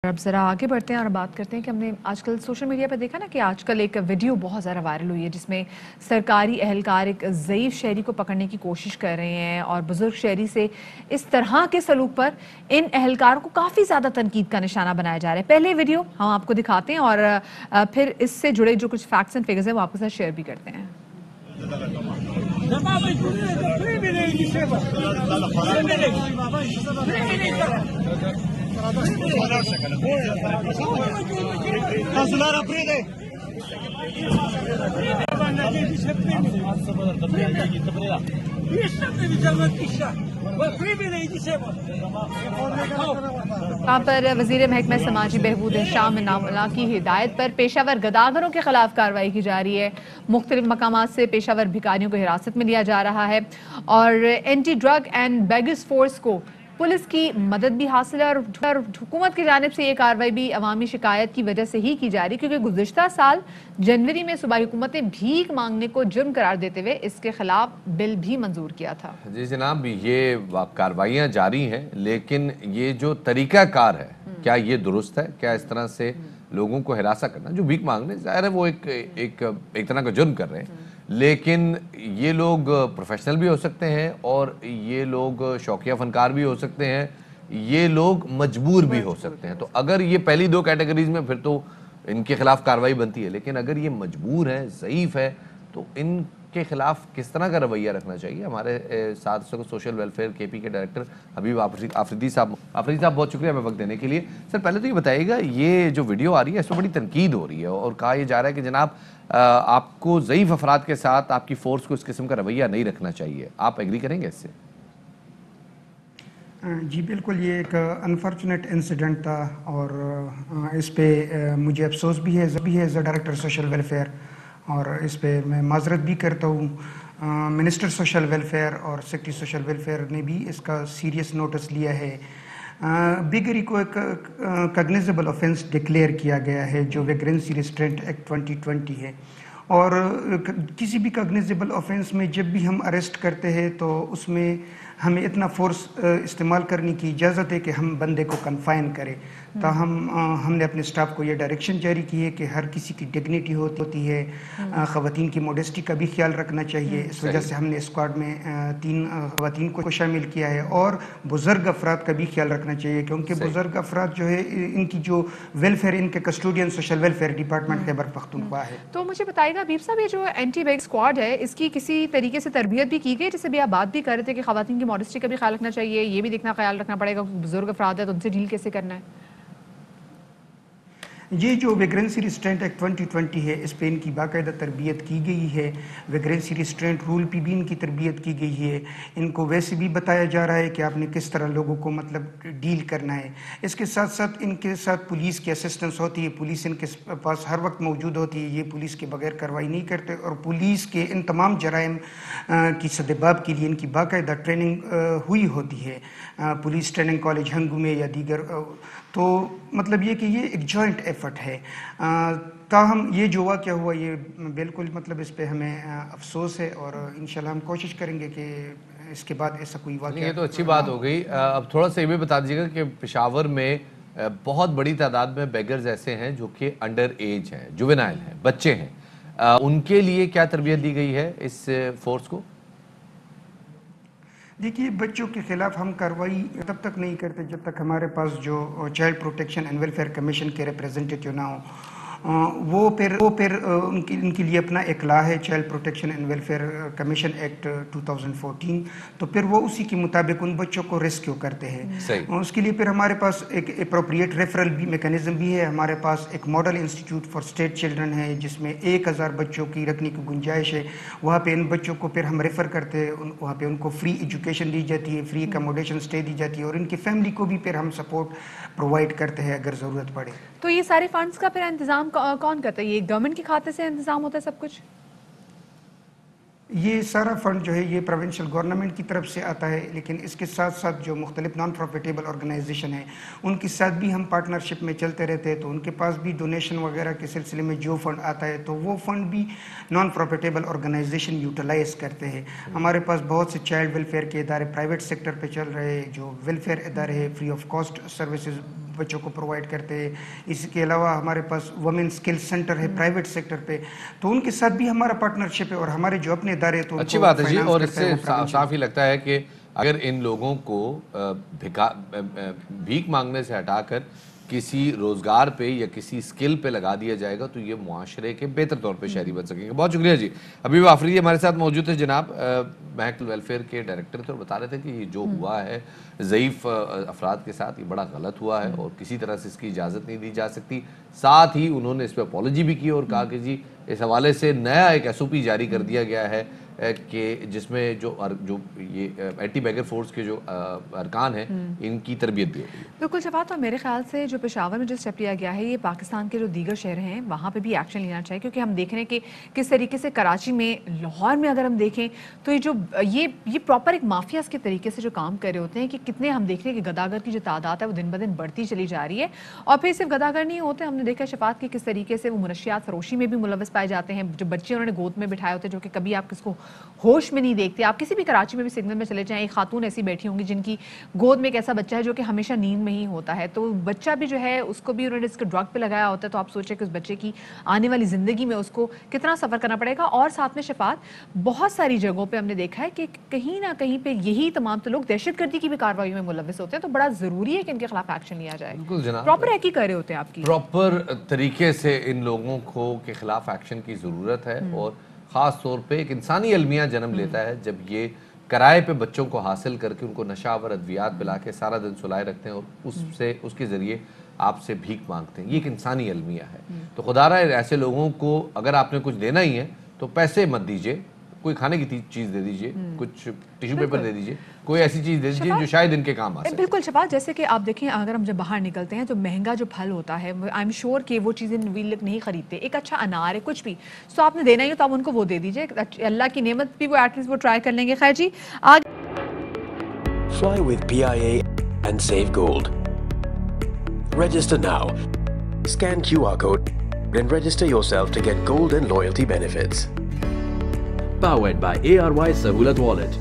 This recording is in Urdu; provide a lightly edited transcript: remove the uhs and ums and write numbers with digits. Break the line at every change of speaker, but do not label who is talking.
اب ذرا آگے بڑھتے ہیں اور بات کرتے ہیں کہ ہم نے آج کل سوشل میڈیا پہ دیکھا نا کہ آج کل ایک ویڈیو بہت زیادہ وائرل ہوئی ہے جس میں سرکاری اہلکار ایک ضعیف شہری کو پکڑنے کی کوشش کر رہے ہیں اور بزرگ شہری سے اس طرح کے سلوک پر ان اہلکاروں کو کافی زیادہ تنقید کا نشانہ بنایا جا رہا ہے. پہلے ویڈیو ہم آپ کو دکھاتے ہیں اور پھر اس سے جڑے جو کچھ فیکٹس اینڈ فگرز ہیں وہ آپ کے ساتھ شیئر بھی کرتے ہیں. وہاں پر وزیر محکمہ سماجی بہبود شام انعام اللہ کی ہدایت پر پیشہ ور گداگروں کے خلاف کارروائی کی جا رہی ہے. مختلف مقامات سے پیشہ ور بھکاریوں کو حراست میں لیا جا رہا ہے اور anti drug and beggars force کو پولیس کی مدد بھی حاصل ہے اور حکومت کی جانب سے یہ کارروائی بھی عوامی شکایت کی وجہ سے ہی کی جا رہی ہے کیونکہ گزشتہ سال جنوری میں صوبائی حکومت نے بھیک مانگنے کو جرم قرار دیتے ہوئے اس کے خلاف بل بھی منظور کیا تھا.
جی جناب، یہ کارروائیاں جاری ہیں لیکن یہ جو طریقہ کار ہے کیا یہ درست ہے؟ کیا اس طرح سے لوگوں کو ہراساں کرنا جو بھیک مانگنے ظاہر ہے وہ ایک طرح کا جرم کر رہے ہیں، لیکن یہ لوگ پروفیشنل بھی ہو سکتے ہیں اور یہ لوگ شوقیہ فنکار بھی ہو سکتے ہیں، یہ لوگ مجبور بھی ہو سکتے ہیں. تو اگر یہ پہلی دو کیٹیگریز میں پھر تو ان کے خلاف کارروائی بنتی ہے، لیکن اگر یہ مجبور ہے، ضعیف ہے، تو ان کے خلاف کس طرح کا رویہ رکھنا چاہیے؟ ہمارے ساتھ سوشل ویلفیئر کے پی کے ڈائریکٹر حبیب آفریدی صاحب بہت شکریہ ہمیں وقت دینے کے لیے. سر پہلے تو یہ بتائیے گا، یہ جو ویڈیو آ رہی ہے اس میں بڑی تنقید ہو رہی ہے اور کہا یہ جا رہا ہے کہ جناب آپ کو ضعیف افراد کے ساتھ آپ کی فورس کو اس قسم کا رویہ نہیں رکھنا چاہیے. آپ ایگری کریں گے اس سے؟
جی بالکل، یہ ایک انفارچونیٹ انسیڈنٹ تھا اور اس پہ مجھے افسوس بھی ہے as a director social welfare, اور اس پہ میں معذرت بھی کرتا ہوں. منسٹر سوشل ویلفیئر اور سیکرٹری سوشل ویلفیئر نے بھی اس کا سیریس نوٹس لیا ہے. بیگری کو ایک کگنیزیبل آفینس ڈکلیئر کیا گیا ہے جو ویگرنسی ریسٹرینٹ ایکٹ 2020 ہے، اور کسی بھی کگنیزیبل آفینس میں جب بھی ہم اریسٹ کرتے ہیں تو اس میں ہمیں اتنا فورس استعمال کرنے کی اجازت ہے کہ ہم بندے کو کنفائن کریں. تاہم ہم نے اپنے سٹاف کو یہ ڈائریکشن جاری کی ہے کہ ہر کسی کی ڈگنیٹی ہوتی ہے، خواتین کی موڈسٹی کا بھی خیال رکھنا چاہیے. اس وجہ سے ہم نے اسکواڈ میں 3 خواتین کو شامل کیا ہے، اور بزرگ افراد کا بھی خیال رکھنا چاہیے کیونکہ بزرگ افراد جو ہے ان کی جو ویلفیئر، ان کے custodian social welfare department Khyber Pakhtunkhwa ہے.
تو مجھے بتائیے گا حبیب صاحب، یہ جو اینٹی بیگ اسکواڈ ہے اس کی کسی طریقے سے تربیت بھی کی گئی؟ جیسے بھی آپ بات بھی کر رہے تھے کہ خواتین کی ماڈسٹی کا بھی خیال رکھنا چاہیے، یہ بھی دیکھنا خیال رکھنا پڑے گا کہ بزرگ افراد ہے تو ان سے ڈیل کیسے کرنا ہے.
یہ جو ویگرنسی ریسٹرینٹ ایکٹ 2020 ہے اس پہ ان کی باقاعدہ تربیت کی گئی ہے. ویگرنسی ریسٹرینٹ رول پہ بھی ان کی تربیت کی گئی ہے. ان کو ویسے بھی بتایا جا رہا ہے کہ آپ نے کس طرح لوگوں کو ڈیل کرنا ہے. اس کے ساتھ ساتھ ان کے ساتھ پولیس کی اسسٹنس ہوتی ہے، پولیس ان کے پاس ہر وقت موجود ہوتی ہے. یہ پولیس کے بغیر کارروائی نہیں کرتے، اور پولیس کے ان تمام جرائم کی سدباب کے لیے ان کی باقاعدہ ٹریننگ ہوئی ہوتی ہے پولیس ٹریننگ کالج ہنگو میں یا دیگر. تو مطلب یہ کہ یہ ایک جوائنٹ ایفرٹ ہے. تاہم یہ جو واقعہ ہوا یہ بالکل مطلب اس پہ ہمیں افسوس ہے، اور انشاءاللہ ہم کوشش کریں گے کہ اس کے بعد ایسا کوئی واقعہ.
یہ تو اچھی بات ہو گئی. اب تھوڑا سا یہ بھی بتا دیجیے گا کہ پشاور میں بہت بڑی تعداد میں بیگرز ایسے ہیں جو کہ انڈر ایج ہیں، جوینائل ہیں، بچے ہیں. ان کے لیے کیا تربیت دی گئی ہے اس فورس کو؟
دیکھیے، بچوں کے خلاف ہم کارروائی تب تک نہیں کرتے جب تک ہمارے پاس جو child protection and welfare commission کے ریپریزنٹیٹیو نہ ہوں. وہ پھر ان کے لیے اپنا ایک لا ہے، child protection and welfare commission act 2014. تو پھر وہ اسی کے مطابق ان بچوں کو ریسکیو کرتے ہیں. اس کے لیے پھر ہمارے پاس ایک اپروپریٹ ریفرل بھی میکانزم بھی ہے. ہمارے پاس ایک model institute for state children ہے جس میں 1000 بچوں کی رکھنے کی گنجائش ہے. وہاں پہ ان بچوں کو پھر ہم ریفر کرتے ہیں، وہاں پہ ان کو فری ایجوکیشن دی جاتی ہے، فری اکاموڈیشن اسٹے دی جاتی ہے، اور ان کی فیملی کو بھی پھر ہم سپورٹ پرووائڈ کرتے ہیں اگر ضرورت پڑے.
تو یہ سارے فنڈز کا پھر انتظام کون کرتا ہے؟ یہ گورنمنٹ کے کھاتے سے انتظام ہوتا ہے سب کچھ؟
یہ سارا فنڈ جو ہے یہ پروونشل گورنمنٹ کی طرف سے آتا ہے، لیکن اس کے ساتھ ساتھ جو مختلف نان پروفیٹیبل آرگنائزیشن ہیں ان کے ساتھ بھی ہم پارٹنرشپ میں چلتے رہتے ہیں، تو ان کے پاس بھی ڈونیشن وغیرہ کے سلسلے میں جو فنڈ آتا ہے تو وہ فنڈ بھی نان پروفیٹیبل آرگنائزیشن یوٹیلائز کرتے ہیں۔ ہمارے پاس بہت سے چائلڈ ویلفیئر کے ادارے پرائیویٹ سیکٹر پہ چل رہے ہیں، جو ویلفیئر ادارے ہیں فری آف کاسٹ سروسز بچوں کو پرووائڈ کرتے ہیں۔ اس کے علاوہ ہمارے پاس وومن اسکل سینٹر ہے پرائیویٹ سیکٹر پہ، تو ان کے ساتھ بھی ہمارا پارٹنرشپ ہے، اور ہمارے جو اپنے ادارے تو
اچھی بات ہے جی۔ اور اس سے صاف ہی لگتا ہے کہ اگر ان لوگوں کو بھیک مانگنے سے ہٹا کر کسی روزگار پہ یا کسی اسکل پہ لگا دیا جائے گا تو یہ معاشرے کے بہتر طور پہ شہری بن سکیں گے۔ بہت شکریہ جی۔ حبیب آفریدی ہمارے ساتھ موجود ہے جناب، محکمہ ویلفیئر کے ڈائریکٹر تھے، اور بتا رہے تھے کہ یہ جو ہوا ہے ضعیف افراد کے ساتھ یہ بڑا غلط ہوا ہے اور کسی طرح سے اس کی اجازت نہیں دی جا سکتی۔ ساتھ ہی انہوں نے اس پہ اپالوجی بھی کی اور کہا کہ جی اس حوالے سے نیا ایک SOP جاری کر دیا گیا ہے کہ جس میں جو یہ اینٹی بیگر فورس کے جو ارکان ہیں ان کی تربیت بھی ہوگی۔
بالکل شفاعت، اور میرے خیال سے جو پشاور میں جو اسٹیپ لیا گیا ہے یہ پاکستان کے جو دیگر شہر ہیں وہاں پہ بھی ایکشن لینا چاہیے، کیونکہ ہم دیکھ رہے ہیں کہ کس طریقے سے کراچی میں، لاہور میں اگر ہم دیکھیں تو یہ پراپر ایک مافیاز کے طریقے سے جو کام کر رہے ہوتے ہیں، کہ کتنے ہم دیکھ رہے ہیں کہ گداگر کی جو تعداد ہے وہ دن بدن بڑھتی چلی جا رہی ہے، اور پھر صرف گداگر نہیں ہوتے، ہم نے دیکھا شفاعت کی کس طریقے سے وہ منشیات فروشی میں بھی ملوث پائے جاتے ہیں، جو بچے انہوں نے گود میں بٹھائے ہوتے ہیں جو کہ کبھی آپ کس کو ہوش میں نہیں دیکھتے۔ آپ کسی بھی کراچی میں بھی سگنل میں چلے جائیں، ایک خاتون ایسی بیٹھی ہوں گی جن کی گود میں ایک ایسا بچہ ہے جو کہ ہمیشہ نیند میں ہی ہوتا ہے، تو بچہ بھی جو ہے اس کو بھی انہوں نے اس کے ڈرگ پہ لگایا ہوتا ہے، تو آپ سوچیں کہ اس بچے کی آنے والی زندگی میں اس کو کتنا سفر کرنا پڑے گا۔ اور ساتھ میں شفاعت بہت ساری جگہوں پہ ہم نے دیکھا ہے کہ کہیں نہ کہیں پہ یہی تمام تو لوگ دہشت گردی کی بھی کارروائیوں میں ملوث ہوتے ہیں، تو بڑا ضروری ہے کہ ان کے خلاف ایکشن لیا جائے۔
بالکل جناب،
پراپر ایک ہی کر رہے ہوتے ہیں آپ کی،
پراپر طریقے سے ان لوگوں کو کے خلاف ایکشن کی ضرورت ہے، اور خاص طور پہ ایک انسانی المیہ جنم لیتا ہے جب یہ کرائے پہ بچوں کو حاصل کر کے ان کو نشہ آور ادویات پلا کے سارا دن سلائے رکھتے ہیں اور اس کے ذریعے آپ سے بھیک مانگتے ہیں۔ یہ ایک انسانی المیہ ہے، تو خدا رہا ہے ایسے لوگوں کو اگر آپ نے کچھ دینا ہی ہے تو پیسے مت دیجئے، کوئی کھانے کی چیز دے دیجئے، کچھ ٹیشو پیپر دے دیجئے، کوئی ایسی چیز دے دیجئے جو شاید ان کے کام آ سکے۔
بالکل شفاعت، جیسے کہ آپ دیکھیں اگر ہم جب باہر نکلتے ہیں تو مہنگا جو پھل ہوتا ہے آئی ایم شیور کہ وہ چیزیں لوگ نہیں خریدتے، ایک اچھا انار ہے کچھ بھی تو آپ نے دینا ہی ہو تو آپ ان کو وہ دے دیجئے، اللہ کی نعمت بھی وہ ایٹ لیسٹ وہ ٹرائی کر لیں گے۔ خیر جی، آگے
Fly with PIA and save gold. Register now. Scan QR code and register yourself to get gold and loyalty benefits.
Powered by ARY Sahulat Wallet.